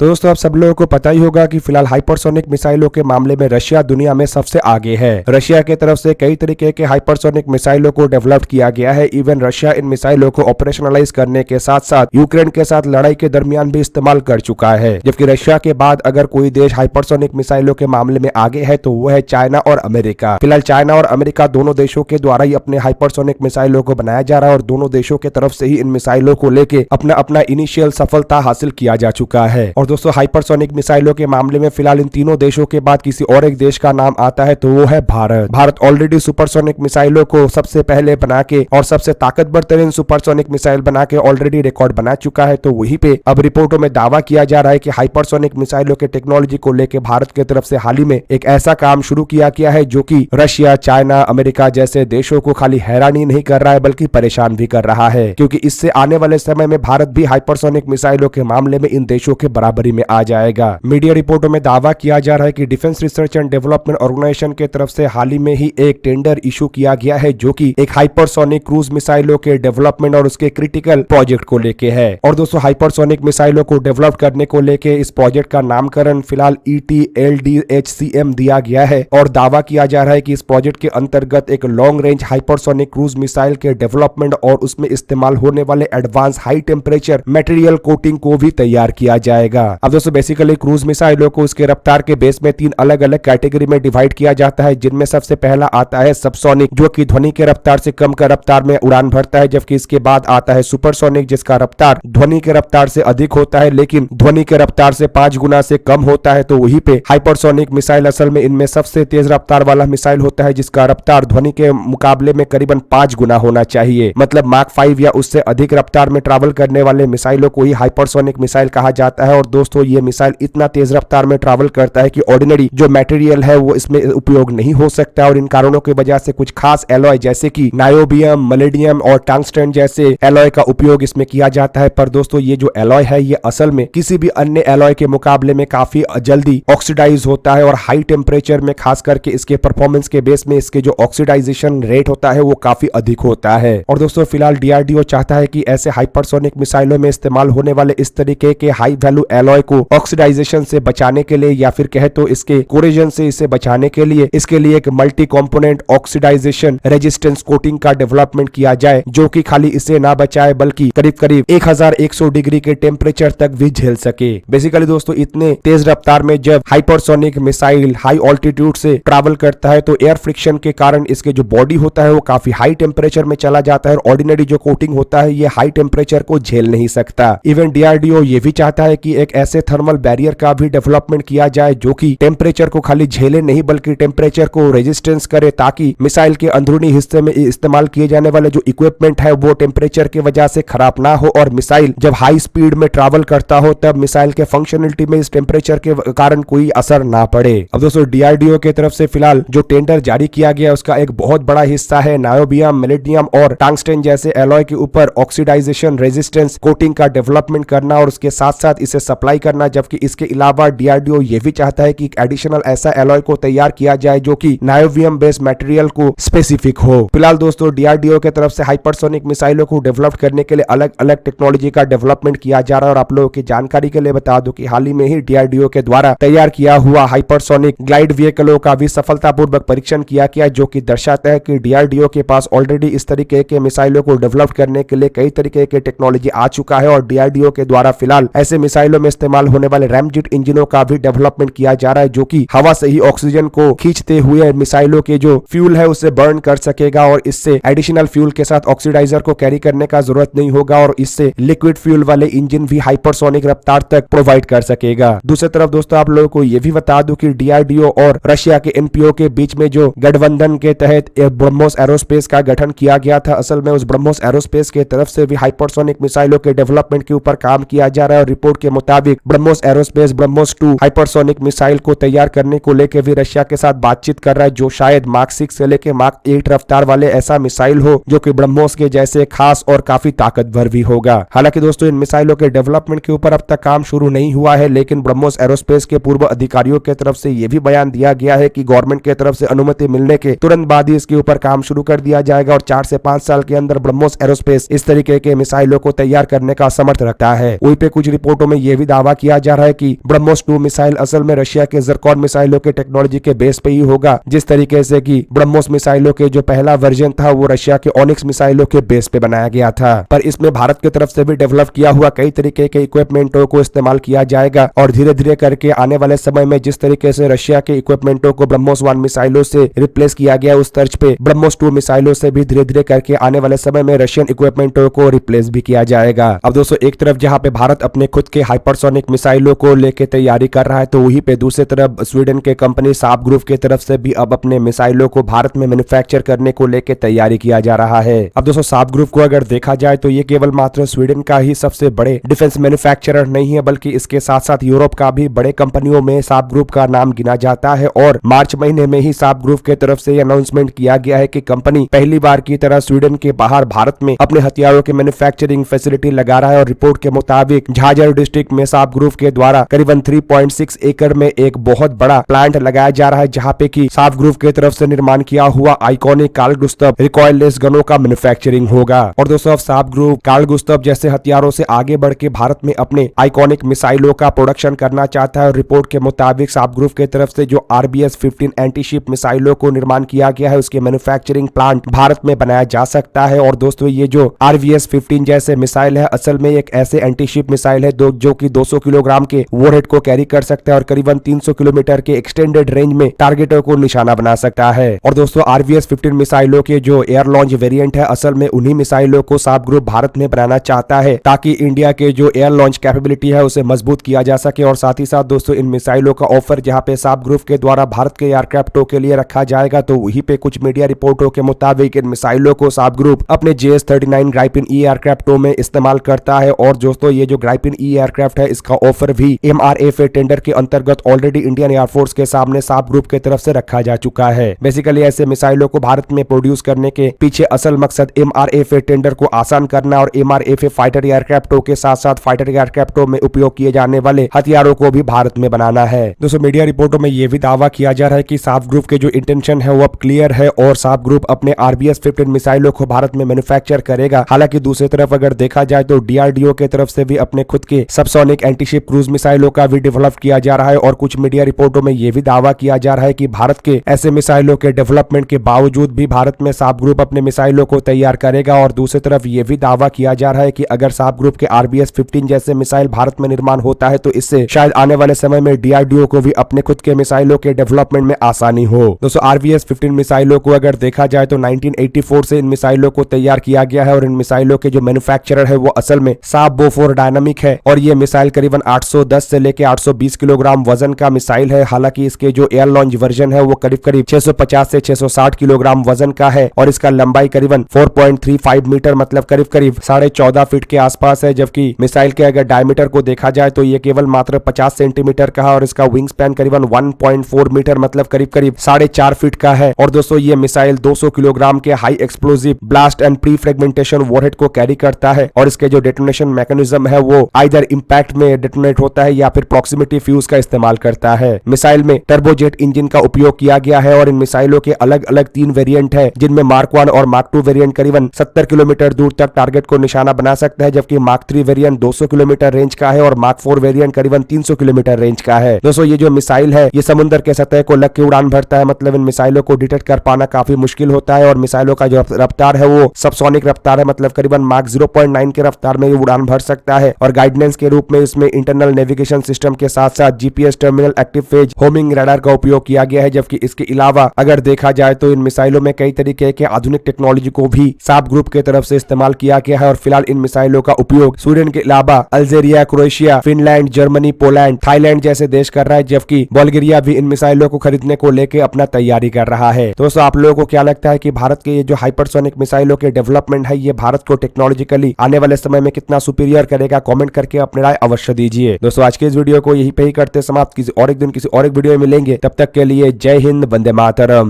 तो दोस्तों आप सब लोगों को पता ही होगा कि फिलहाल हाइपरसोनिक मिसाइलों के मामले में रशिया दुनिया में सबसे आगे है। रशिया की तरफ से कई तरीके के हाइपरसोनिक मिसाइलों को डेवलप किया गया है। इवन रशिया इन मिसाइलों को ऑपरेशनलाइज करने के साथ साथ यूक्रेन के साथ लड़ाई के दरमियान भी इस्तेमाल कर चुका है। जबकि रशिया के बाद अगर कोई देश हाइपरसोनिक मिसाइलों के मामले में आगे है तो वो है चाइना और अमेरिका। फिलहाल चाइना और अमेरिका दोनों देशों के द्वारा ही अपने हाइपरसोनिक मिसाइलों को बनाया जा रहा है और दोनों देशों की तरफ से ही इन मिसाइलों को लेके अपना अपना इनिशियल सफलता हासिल किया जा चुका है। और दोस्तों हाइपरसोनिक मिसाइलों के मामले में फिलहाल इन तीनों देशों के बाद किसी और एक देश का नाम आता है तो वो है भारत। भारत ऑलरेडी सुपरसोनिक मिसाइलों को सबसे पहले बना के और सबसे ताकतवर तरीन सुपरसोनिक मिसाइल बना के ऑलरेडी रिकॉर्ड बना चुका है। तो वहीं पे अब रिपोर्टों में दावा किया जा रहा है कि हाइपरसोनिक मिसाइलों के टेक्नोलॉजी को लेकर भारत की तरफ से हाल ही में एक ऐसा काम शुरू किया गया है जो कि रशिया, चाइना, अमेरिका जैसे देशों को खाली हैरानी नहीं कर रहा है बल्कि परेशान भी कर रहा है, क्योंकि इससे आने वाले समय में भारत भी हाइपरसोनिक मिसाइलों के मामले में इन देशों के बराबरी में आ जाएगा। मीडिया रिपोर्टों में दावा किया जा रहा है कि defence research and development organisation के तरफ से हाल ही में ही एक टेंडर इशू किया गया है जो कि एक हाइपरसोनिक क्रूज मिसाइलों के डेवलपमेंट और उसके क्रिटिकल प्रोजेक्ट को लेके है। और दोस्तों हाइपरसोनिक मिसाइलों को डेवलप करने को लेके इस प्रोजेक्ट का नामकरण फिलहाल ETLDHCM दिया गया है और दावा किया जा रहा है कि इस प्रोजेक्ट के अंतर्गत एक long range hypersonic cruise missile के डेवलपमेंट और उसमें इस्तेमाल होने वाले advance high temperature material coating को भी तैयार किया जाएगा। अब दोस्तों बेसिकली क्रूज मिसाइलों को उसके रफ्तार के बेस में 3 अलग अलग कैटेगरी में डिवाइड किया जाता है, जिनमें सबसे पहला आता है सबसोनिक जो कि ध्वनि के रफ्तार से कम का रफ्तार में उड़ान भरता है, जबकि इसके बाद आता है सुपरसोनिक जिसका रफ्तार ध्वनि के रफ्तार से अधिक होता है लेकिन ध्वनि के रफ्तार से 5 गुना से कम होता है। तो वहीं पे हाइपरसोनिक मिसाइल असल में इनमें सबसे तेज रफ्तार वाला मिसाइल होता है जिसका रफ्तार ध्वनि के मुकाबले में करीबन 5 गुना होना चाहिए। मतलब माक 5 या उससे अधिक रफ्तार में ट्रैवल करने वाले मिसाइलों को ही हाइपरसोनिक मिसाइल कहा जाता है। और दोस्तों ये मिसाइल इतना तेज रफ्तार में ट्रैवल करता है कि ऑर्डिनरी जो मटेरियल है वो इसमें उपयोग नहीं हो सकता और इन कारणों की वजह से कुछ खास एलॉय जैसे कि नायोबियम, मलेडियम और टंगस्टन जैसे एलॉय का उपयोग इसमें किया जाता है। पर दोस्तों ये जो एलॉय है ये असल में किसी भी अन्य एलॉय के मुकाबले में काफी जल्दी ऑक्सीडाइज होता है और हाई टेम्परेचर में खास करके इसके परफॉर्मेंस के बेस में इसके जो ऑक्सीडाइजेशन रेट होता है वो काफी अधिक होता है। और दोस्तों फिलहाल DRDO चाहता है कि ऐसे हाइपरसोनिक मिसाइलों में इस्तेमाल होने वाले इस तरीके के हाई वैल्यू एलॉय को ऑक्सीडाइजेशन से बचाने के लिए या फिर कहे तो इसके कोरेजन से इसे बचाने के लिए इसके लिए एक multi component oxidisation resistance coating का डेवलपमेंट किया जाए जो कि खाली इसे ना बचाए बल्कि करीब करीब 1100 डिग्री के टेम्परेचर तक भी झेल सके। बेसिकली दोस्तों इतने तेज रफ्तार में जब हाइपरसोनिक मिसाइल हाई ऑल्टीट्यूड से ट्रैवल करता है तो एयर फ्रिक्शन के कारण इसके जो बॉडी होता है वो काफी हाई टेम्परेचर में चला जाता है और ऑर्डिनरी जो कोटिंग होता है ये हाई टेम्परेचर को झेल नहीं सकता। इवन DRDO ये भी चाहता है कि एक ऐसे थर्मल बैरियर का भी डेवलपमेंट किया जाए जो कि टेम्परेचर को खाली झेले नहीं बल्कि टेम्परेचर को रेजिस्टेंस करे ताकि मिसाइल के अंदरूनी हिस्से में इस्तेमाल किए जाने वाले जो इक्विपमेंट है वो टेम्परेचर की वजह से खराब ना हो और मिसाइल जब हाई स्पीड में ट्रैवल करता हो तब मिसाइल के फंक्शनलिटी में इस टेम्परेचर के कारण कोई असर ना पड़े। अब दोस्तों DRDO की तरफ से फिलहाल जो टेंडर जारी किया गया उसका एक बहुत बड़ा हिस्सा है नायोबियम, मलेडियम और टंगस्टन जैसे एलॉय के ऊपर ऑक्सीडाइजेशन रेजिस्टेंस कोटिंग का डेवलपमेंट करना और उसके साथ साथ इसे सप्लाई करना। जबकि इसके अलावा DRDO ये भी चाहता है कि एक एडिशनल ऐसा एलॉय को तैयार किया जाए जो कि नायोबियम बेस्ड मटेरियल को स्पेसिफिक हो। फिलहाल दोस्तों DRDO की तरफ से हाइपरसोनिक मिसाइलों को डेवलप करने के लिए अलग अलग टेक्नोलॉजी का डेवलपमेंट किया जा रहा है और आप लोगों की जानकारी के लिए बता दूं कि हाल ही में ही DRDO के द्वारा तैयार किया हुआ हाइपरसोनिक ग्लाइड व्हीकलों का भी सफलतापूर्वक परीक्षण किया गया जो कि दर्शाता है कि DRDO के पास ऑलरेडी इस तरीके के मिसाइलों को डेवलप करने के लिए कई तरीके के टेक्नोलॉजी आ चुका है और DRDO के द्वारा फिलहाल ऐसे मिसाइलों में इस्तेमाल होने वाले रैमजेट इंजनों का भी डेवलपमेंट किया जा रहा है जो कि हवा से ही ऑक्सीजन को खींचते हुए मिसाइलों के जो फ्यूल है उसे बर्न कर सकेगा और इससे एडिशनल फ्यूल के साथ ऑक्सीडाइजर को कैरी करने का जरूरत नहीं होगा और इससे लिक्विड फ्यूल वाले इंजन भी हाइपरसोनिक रफ्तार तक प्रोवाइड कर सकेगा। दूसरी तरफ दोस्तों आप लोगों को यह भी बता दूं कि DRDO और रशिया के NPO के बीच में जो गठबंधन के तहत ब्रह्मोस एरोस्पेस का गठन किया गया था, असल में उस ब्रह्मोस एरोस्पेस के तरफ से भी हाइपरसोनिक मिसाइलों के डेवलपमेंट के ऊपर काम किया जा रहा है और रिपोर्ट के मुताबिक BrahMos aerospace BrahMos 2 hypersonic missile को तैयार करने को लेकर भी रशिया के साथ बातचीत कर रहा है जो शायद मार्क 6 से लेकर मार्क 8 रफ्तार वाले ऐसा मिसाइल हो जो कि ब्रह्मोस के जैसे खास और काफी ताकतवर भी होगा। हालांकि दोस्तों इन मिसाइलों के डेवलपमेंट के ऊपर अब तक काम शुरू नहीं हुआ है लेकिन ब्रह्मोस एरोस्पेस के पूर्व अधिकारियों की तरफ से यह भी बयान दिया गया है कि गवर्नमेंट की तरफ से अनुमति मिलने के तुरंत बाद ही इसके ऊपर काम शुरू कर दिया जाएगा और 4 से 5 साल के अंदर ब्रह्मोस एरोस्पेस इस तरीके के मिसाइलों को तैयार करने का समर्थ रखता है। वहीं पे कुछ रिपोर्टों में यह भी दावा किया जा रहा है कि ब्रह्मोस 2 मिसाइल असल में रशिया के ज़िरकॉन मिसाइलों के टेक्नोलॉजी के बेस पे ही होगा, जिस तरीके से कि ब्रह्मोस मिसाइलों के जो पहला वर्जन था वो रशिया के ओनिक्स मिसाइलों के बेस पे बनाया गया था। पर इसमें भारत की तरफ से भी डेवलप किया हुआ कई तरीके के इक्विपमेंटों को इस्तेमाल किया जाएगा और धीरे धीरे करके आने वाले समय में जिस तरीके से रशिया के इक्विपमेंटों को ब्रह्मोस 1 मिसाइलों से रिप्लेस किया गया, उस तर्ज पे ब्रह्मोस 2 मिसाइलों से भी धीरे धीरे करके आने वाले समय में रशियन इक्विपमेंटों को रिप्लेस भी किया जाएगा। अब दोस्तों एक तरफ जहां पे भारत अपने खुद के हाइपरसोनिक मिसाइलों को लेके तैयारी कर रहा है, तो वहीं पे दूसरी तरफ स्वीडन के कंपनी साब ग्रुप की तरफ से भी अब अपने मिसाइलों को भारत में मैन्युफैक्चर करने को लेके तैयारी किया जा रहा है। अब दोस्तों साब ग्रुप को अगर देखा जाए तो ये केवल मात्र स्वीडन का ही सबसे बड़े डिफेंस मैन्युफैक्चरर नहीं है, बल्कि इसके साथ साथ यूरोप का भी बड़े कंपनियों में साब ग्रुप का नाम गिना जाता है। और मार्च महीने में ही साब ग्रुप की तरफ से अनाउंसमेंट किया गया है कि कंपनी पहली बार की तरह स्वीडन के बाहर भारत में अपने हथियारों के मैन्युफैक्चरिंग फैसिलिटी लगा रहा है। और रिपोर्ट के मुताबिक झाजर डिस्ट्रिक्ट में साब ग्रुप के द्वारा करीबन 3.6 एकड़ में एक बहुत बड़ा प्लांट लगाया जा रहा है, जहां पे की साब ग्रुप की तरफ से निर्माण किया हुआ आइकॉनिक कार्ल गुस्ताव रिकॉइललेस गनों का मैन्युफैक्चरिंग होगा। और दोस्तों साब ग्रुप कार्ल गुस्ताव जैसे हथियारों से आगे बढ़ के भारत में अपने आइकॉनिक मिसाइलों का प्रोडक्शन करना चाहता है। और रिपोर्ट के मुताबिक साब ग्रुप की तरफ से जो RBS-15 एंटीशिप मिसाइलों को निर्माण किया गया है, उसके मैन्युफैक्चरिंग प्लांट भारत में बनाया जा सकता है। और दोस्तों ये जो RBS-15 जैसे मिसाइल है, असल में एक ऐसे एंटीशिप मिसाइल है जो कि 200 किलोग्राम के वॉरहेड को कैरी कर सकता है और करीबन 300 किलोमीटर के एक्सटेंडेड रेंज में टारगेटों को निशाना बना सकता है। और दोस्तों RBS-15 मिसाइलों के जो एयर लॉन्च वेरिएंट है, असल में उन्हीं मिसाइलों को साब ग्रुप भारत में बनाना चाहता है, ताकि इंडिया के जो एयर लॉन्च कैपेबिलिटी है उसे मजबूत किया जा सके। और साथ ही साथ दोस्तों इन मिसाइलों का ऑफर जहां पे साब ग्रुप के द्वारा भारत के एयरक्राफ्टों के लिए रखा जाएगा, तो वहीं पे कुछ मीडिया रिपोर्टों के मुताबिक इन मिसाइलों को साब ग्रुप अपने JS-39 ग्राइपिन ई एयरक्राफ्टों में इस्तेमाल करता है। और दोस्तों ये जो ग्राइपिन ई एयरक्राफ्ट है, इसका ऑफर भी MRFA टेंडर के अंतर्गत ऑलरेडी इंडियन एयरफोर्स के सामने साब ग्रुप की तरफ से रखा जा चुका है। बेसिकली ऐसे मिसाइलों को भारत में प्रोड्यूस करने के पीछे असल मकसद MRFA टेंडर को आसान करना और MRFA फाइटर एयरक्राफ्टों के साथ साथ फाइटर एयरक्राफ्टों में उपयोग किए जाने वाले हथियारों को भी भारत में बनाना है। दोस्तों मीडिया रिपोर्टों में यह भी दावा किया जा रहा है कि साब ग्रुप के जो इंटेंशन है वो अब क्लियर है और साब ग्रुप अपने RBS-15 मिसाइलों को भारत में मैन्युफैक्चर करेगा। हालांकि दूसरी तरफ अगर देखा जाए तो DRDO के तरफ से भी अपने खुद के सबसोनिक एंटीशिप क्रूज मिसाइलों का भी डेवलप किया जा रहा है। और कुछ मीडिया रिपोर्टों में यह भी दावा किया जा रहा है कि भारत के ऐसे मिसाइलों के डेवलपमेंट के बावजूद भी भारत में साब ग्रुप अपने मिसाइलों को तैयार करेगा। और दूसरी तरफ यह भी दावा किया जा रहा है कि अगर साब ग्रुप के RBS-15 जैसे मिसाइल भारत में निर्माण होता है तो इससे शायद आने वाले समय में DRDO को भी अपने खुद के मिसाइलों के डेवलपमेंट में आसानी हो। दोस्तों RBS-15 मिसाइलों को अगर देखा जाए तो 1984 से इन मिसाइलों को तैयार किया गया है और इन मिसाइलों के जो मैन्युफैक्चरर है वो असल में साब बोफोर डायनामिक है। और ये मिसाइल करीबन 810 से लेकर 820 किलोग्राम वजन का मिसाइल है। हालांकि इसके जो एयर लॉन्च वर्जन है वो करीब करीब 650 से 660 किलोग्राम वजन का है और इसका लंबाई करीबन 4.35 मीटर मतलब करीब करीब 14.5 फीट के आसपास है। जबकि मिसाइल के अगर डायमीटर को देखा जाए तो ये केवल मात्र 50 सेंटीमीटर का है और इसका विंग स्पैन करीबन 1.4 मीटर मतलब करीब करीब 4.5 फीट का है। और दोस्तों ये मिसाइल 200 किलोग्राम के high explosive blast and pre fragmentation warhead को कैरी करता है और इसके जो डेटोनेशन मैकेनिज्म है वो आइदर इंपैक्ट में डेटोनेट होता है या फिर प्रॉक्सिमिटी फ्यूज का इस्तेमाल करता है। मिसाइल में टर्बोजेट इंजन का उपयोग किया गया है और इन मिसाइलों के अलग अलग 3 वेरिएंट है, जिनमें मार्क 1 और मार्क 2 वेरिएंट करीबन 70 किलोमीटर दूर तक टारगेट को निशाना बना सकता है, जबकि मार्क 3 वेरिएंट 200 किलोमीटर रेंज का है और मार्क 4 वेरिएंट करीबन 300 किलोमीटर रेंज का है। दोस्तों ये जो मिसाइल है ये समुद्र के सतह को लग के उड़ान भरता है, मतलब इन मिसाइलों को डिटेक्ट कर पाना काफी मुश्किल होता है। और मिसाइलों का जो रफ्तार है वो सबसोनिक रफ्तार है, मतलब करीबन मार्क 0.9 के रफ्तार में ये उड़ान भर सकता है। और गाइडेंस के रूप में इसमें इंटरनल नेविगेशन सिस्टम के साथ साथ GPS terminal active phase homing radar का उपयोग किया गया है। जबकि इसके अलावा अगर देखा जाए तो इन मिसाइलों में कई तरीके के आधुनिक टेक्नोलॉजी को भी साब ग्रुप की तरफ से इस्तेमाल किया गया है। और फिलहाल इन मिसाइलों का उपयोग स्वीडन के अलावा Algeria, Croatia, Finland, Germany, Poland, Thailand जैसे देश कर रहा है, जबकि बुल्गारिया भी इन मिसाइलों को खरीदने को लेकर अपना तैयारी कर रहा है। दोस्तों आप लोगों को क्या लगता है कि भारत के ये जो हाइपरसोनिक मिसाइलों के डेवलपमेंट है ये भारत को टेक्नोलॉजिकली आने वाले समय में कितना सुपीरियर करेगा? कमेंट करके अपनी राय अवश्य दीजिए। दोस्तों आज के इस वीडियो को यहीं पे ही करते समाप्त, किसी और एक दिन किसी और एक वीडियो में मिलेंगे। तब तक के लिए जय हिंद, वंदे मातरम।